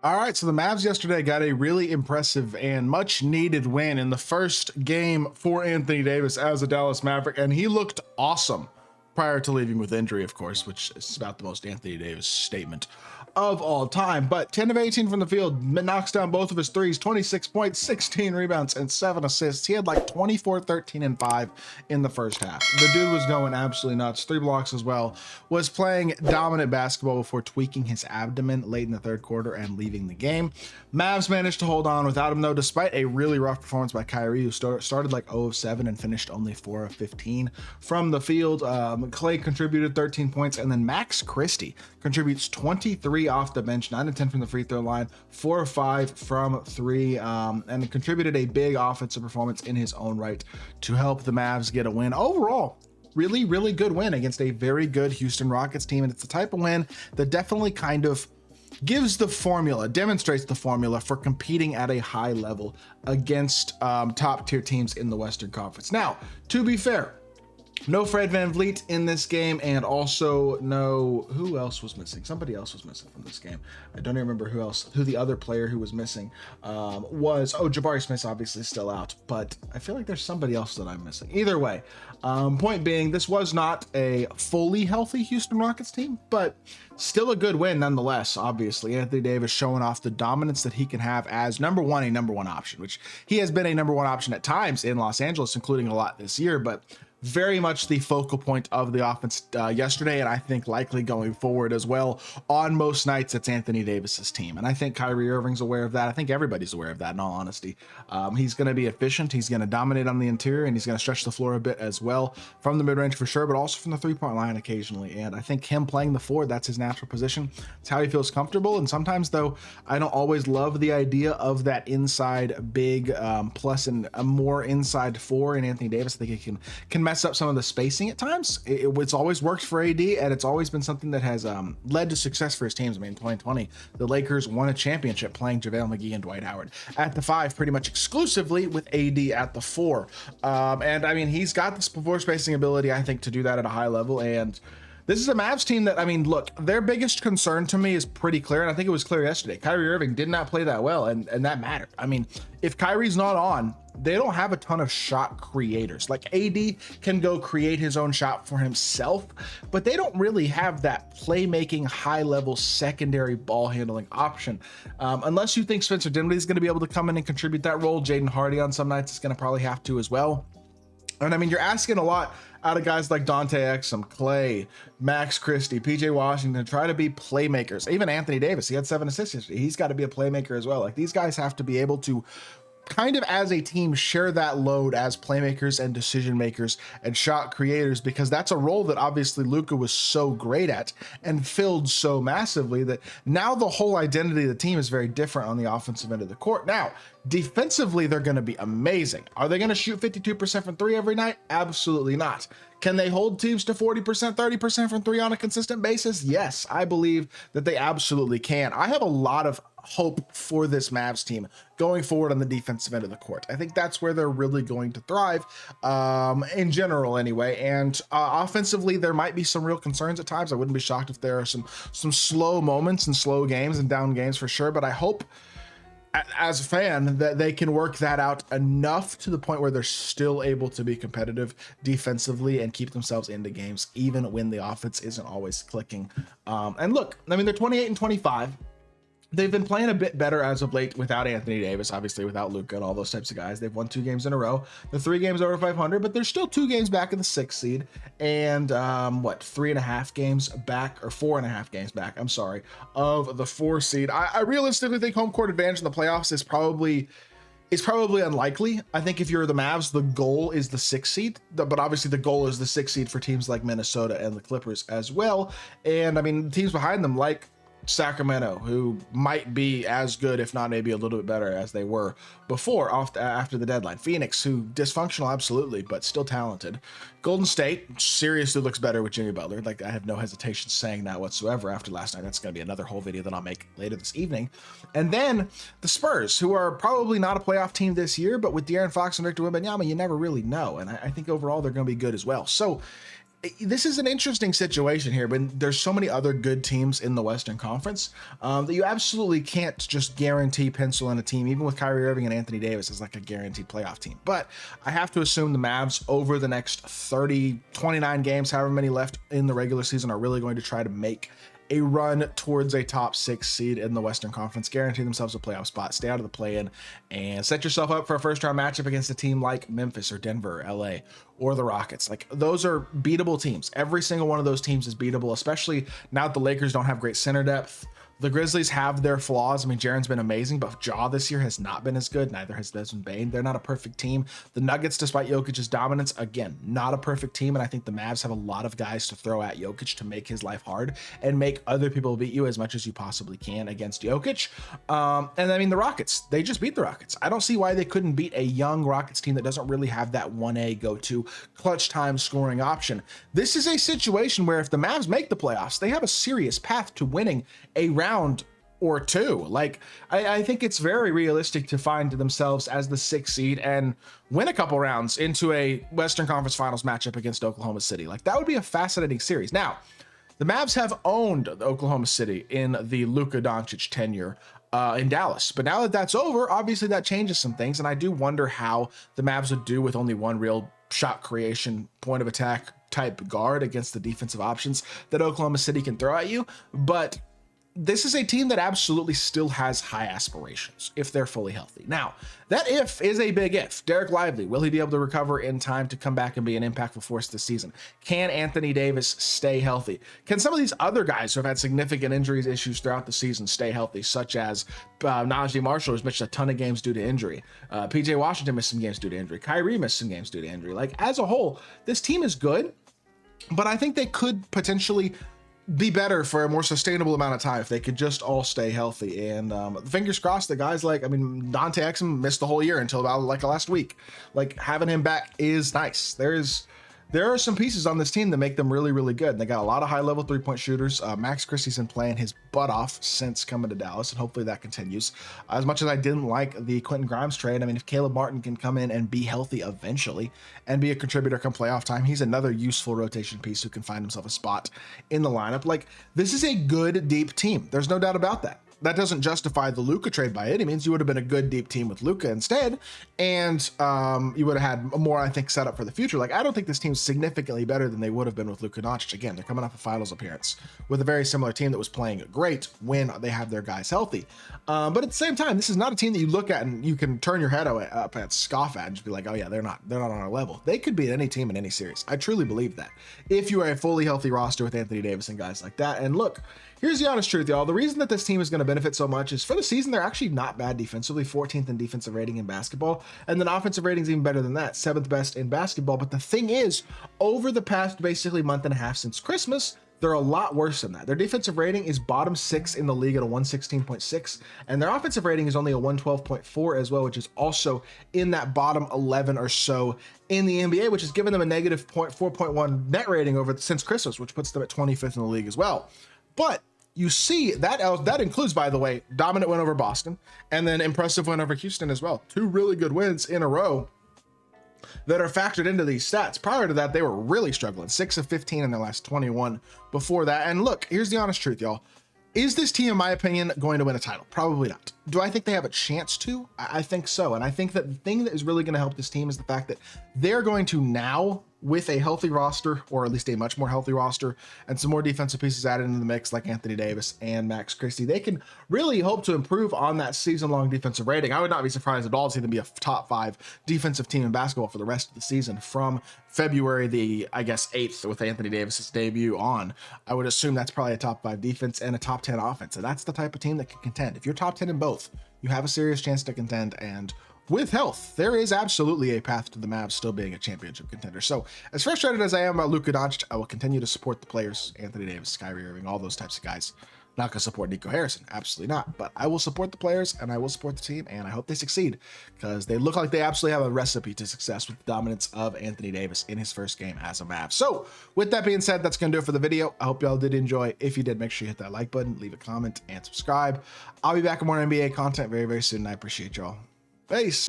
All right, so the Mavs yesterday got a really impressive and much needed win in the first game for Anthony Davis as a Dallas Maverick, and he looked awesome prior to leaving with injury, of course, which is about the most Anthony Davis statement of all time. But 10 of 18 from the field, knocks down both of his threes, 26 points, 16 rebounds, and 7 assists. He had like 24, 13, and 5 in the first half. The dude was going absolutely nuts. 3 blocks as well. Was playing dominant basketball before tweaking his abdomen late in the third quarter and leaving the game. Mavs managed to hold on without him, though, despite a really rough performance by Kyrie, who started like 0 of 7 and finished only 4 of 15 from the field. Clay contributed 13 points, and then Max Christie contributes 23 off the bench, 9 of 10 from the free throw line, 4 of 5 from 3, and contributed a big offensive performance in his own right to help the Mavs get a win. Overall, really good win against a very good Houston Rockets team, and it's the type of win that definitely kind of demonstrates the formula for competing at a high level against top tier teams in the Western Conference. Now, to be fair, no Fred VanVleet in this game, and also who else was missing? Somebody else was missing from this game. I don't even remember who the other player who was missing was. Oh, Jabari Smith's obviously still out, but I feel like there's somebody else that I'm missing. Either way, point being, this was not a fully healthy Houston Rockets team, but still a good win nonetheless. Obviously, Anthony Davis showing off the dominance that he can have as a number one option, which he has been a number one option at times in Los Angeles, including a lot this year, but very much the focal point of the offense yesterday, and I think likely going forward as well. On most nights, it's Anthony Davis's team, and I think Kyrie Irving's aware of that. I think everybody's aware of that, in all honesty. He's going to be efficient. He's going to dominate on the interior, and he's going to stretch the floor a bit as well from the mid-range for sure, but also from the three-point line occasionally. And I think him playing the four, that's his natural position. It's how he feels comfortable. And sometimes, though, I don't always love the idea of that inside big plus and a more inside four in Anthony Davis. I think he can mess up some of the spacing at times. It's always worked for AD, and it's always been something that has led to success for his teams. I mean, in 2020, the Lakers won a championship playing JaVale McGee and Dwight Howard at the 5, pretty much exclusively with AD at the 4. And I mean, he's got this floor spacing ability, I think, to do that at a high level. And this is a Mavs team that, I mean, look, their biggest concern to me is pretty clear, and I think it was clear yesterday. Kyrie Irving did not play that well, and that mattered. I mean, if Kyrie's not on, they don't have a ton of shot creators. Like, AD can go create his own shot for himself, but they don't really have that playmaking, high-level secondary ball handling option. Unless you think Spencer Dinwiddie is going to be able to come in and contribute that role. Jaden Hardy on some nights is going to probably have to as well. And I mean, you're asking a lot out of guys like Dante Exum, Clay, Max Christie, PJ Washington to try to be playmakers. Even Anthony Davis, he had 7 assists yesterday. He's got to be a playmaker as well. Like, these guys have to be able to kind of as a team share that load as playmakers and decision makers and shot creators, because that's a role that obviously Luka was so great at and filled so massively that now the whole identity of the team is very different on the offensive end of the court. Now, defensively, they're going to be amazing. Are they going to shoot 52% from 3 every night? Absolutely not. Can they hold teams to 40%, 30% from 3 on a consistent basis? Yes, I believe that they absolutely can. I have a lot of hope for this Mavs team going forward on the defensive end of the court. I think that's where they're really going to thrive in general anyway. And offensively, there might be some real concerns at times. I wouldn't be shocked if there are some slow moments and slow games and down games for sure, but I hope as a fan that they can work that out enough to the point where they're still able to be competitive defensively and keep themselves into games even when the offense isn't always clicking. And look, I mean, they're 28 and 25. They've been playing a bit better as of late without Anthony Davis, obviously without Luka and all those types of guys. They've won 2 games in a row. The 3 games over 500, but they're still 2 games back in the 6th seed, and 3.5 games back, or 4.5 games back, I'm sorry, of the 4 seed. I realistically think home court advantage in the playoffs is probably unlikely. I think if you're the Mavs, the goal is the 6th seed, but obviously the goal is the 6th seed for teams like Minnesota and the Clippers as well. And I mean, the teams behind them, like Sacramento, who might be as good, if not maybe a little bit better as they were before after the deadline. Phoenix, who dysfunctional, absolutely, but still talented. Golden State seriously looks better with Jimmy Butler. Like, I have no hesitation saying that whatsoever after last night. That's going to be another whole video that I'll make later this evening. And then the Spurs, who are probably not a playoff team this year, but with De'Aaron Fox and Victor Wembanyama, you never really know. And I think overall they're going to be good as well. So this is an interesting situation here, but there's so many other good teams in the Western Conference that you absolutely can't just guarantee pencil in a team, even with Kyrie Irving and Anthony Davis as like a guaranteed playoff team. But I have to assume the Mavs over the next 29 games, however many left in the regular season, are really going to try to make a run towards a top 6 seed in the Western Conference, guarantee themselves a playoff spot, stay out of the play-in, and set yourself up for a first-round matchup against a team like Memphis or Denver or LA or the Rockets. Like, those are beatable teams. Every single one of those teams is beatable, especially now that the Lakers don't have great center depth. The Grizzlies have their flaws. I mean, Jaren's been amazing, but Ja this year has not been as good. Neither has Desmond Bane. They're not a perfect team. The Nuggets, despite Jokic's dominance, again, not a perfect team. And I think the Mavs have a lot of guys to throw at Jokic to make his life hard and make other people beat you as much as you possibly can against Jokic. And I mean, the Rockets, they just beat the Rockets. I don't see why they couldn't beat a young Rockets team that doesn't really have that 1A go-to clutch time scoring option. This is a situation where if the Mavs make the playoffs, they have a serious path to winning a round or two. Like, I think it's very realistic to find themselves as the 6th seed and win a couple rounds into a Western Conference Finals matchup against Oklahoma City. Like, that would be a fascinating series. Now, the Mavs have owned Oklahoma City in the Luka Doncic tenure in Dallas, but now that that's over, obviously that changes some things, and I do wonder how the Mavs would do with only one real shot creation, point of attack type guard against the defensive options that Oklahoma City can throw at you. But this is a team that absolutely still has high aspirations if they're fully healthy. Now, that if is a big if. Derek Lively, will he be able to recover in time to come back and be an impactful force this season? Can Anthony Davis stay healthy? Can some of these other guys who have had significant injuries issues throughout the season stay healthy, such as Najee Marshall, who's missed a ton of games due to injury. PJ Washington missed some games due to injury. Kyrie missed some games due to injury. Like, as a whole, this team is good, but I think they could potentially be better for a more sustainable amount of time if they could just all stay healthy. And fingers crossed, the guys like, I mean, Dante Exum missed the whole year until about like last week. Like, having him back is nice. There are some pieces on this team that make them really, really good. They got a lot of high-level three-point shooters. Max Christie's been playing his butt off since coming to Dallas, and hopefully that continues. As much as I didn't like the Quentin Grimes trade, I mean, if Caleb Martin can come in and be healthy eventually and be a contributor come playoff time, he's another useful rotation piece who can find himself a spot in the lineup. Like, this is a good, deep team. There's no doubt about that. That doesn't justify the Luka trade by any means. You would have been a good deep team with Luka instead, and you would have had more, I think, set up for the future. Like, I don't think this team's significantly better than they would have been with Luka Doncic. Again, they're coming off a finals appearance with a very similar team that was playing great when they have their guys healthy. But at the same time, this is not a team that you look at and you can turn your head up at, scoff at, and just be like, oh yeah, they're not on our level. They could beat any team in any series. I truly believe that. If you are a fully healthy roster with Anthony Davis and guys like that. And look, here's the honest truth, y'all. The reason that this team is going to benefit so much is for the season, they're actually not bad defensively, 14th in defensive rating in basketball. And then offensive rating is even better than that, 7th best in basketball. But the thing is, over the past basically month and a half since Christmas, they're a lot worse than that. Their defensive rating is bottom 6 in the league at a 116.6, and their offensive rating is only a 112.4 as well, which is also in that bottom 11 or so in the NBA, which has given them a negative 4.1 net rating since Christmas, which puts them at 25th in the league as well. But you see that includes, by the way, dominant win over Boston and then impressive win over Houston as well. 2 really good wins in a row that are factored into these stats. Prior to that, they were really struggling, 6 of 15 in their last 21 before that. And look, here's the honest truth, y'all. Is this team, in my opinion, going to win a title? Probably not. Do I think they have a chance to? I think so. And I think that the thing that is really going to help this team is the fact that they're going to now, with a healthy roster, or at least a much more healthy roster, and some more defensive pieces added into the mix like Anthony Davis and Max Christie, they can really hope to improve on that season-long defensive rating. I would not be surprised at all to see them be a top 5 defensive team in basketball for the rest of the season from February the, I guess, 8th with Anthony Davis's debut on. I would assume that's probably a top 5 defense and a top 10 offense. And that's the type of team that can contend. If you're top 10 in both, you have a serious chance to contend, and with health, there is absolutely a path to the Mavs still being a championship contender. So as frustrated as I am about Luka Doncic, I will continue to support the players, Anthony Davis, Kyrie Irving, all those types of guys. Not going to support Nico Harrison, absolutely not. But I will support the players and I will support the team, and I hope they succeed because they look like they absolutely have a recipe to success with the dominance of Anthony Davis in his first game as a Mavs. So with that being said, that's going to do it for the video. I hope y'all did enjoy. If you did, make sure you hit that like button, leave a comment, and subscribe. I'll be back with more NBA content very, very soon. I appreciate y'all. Peace.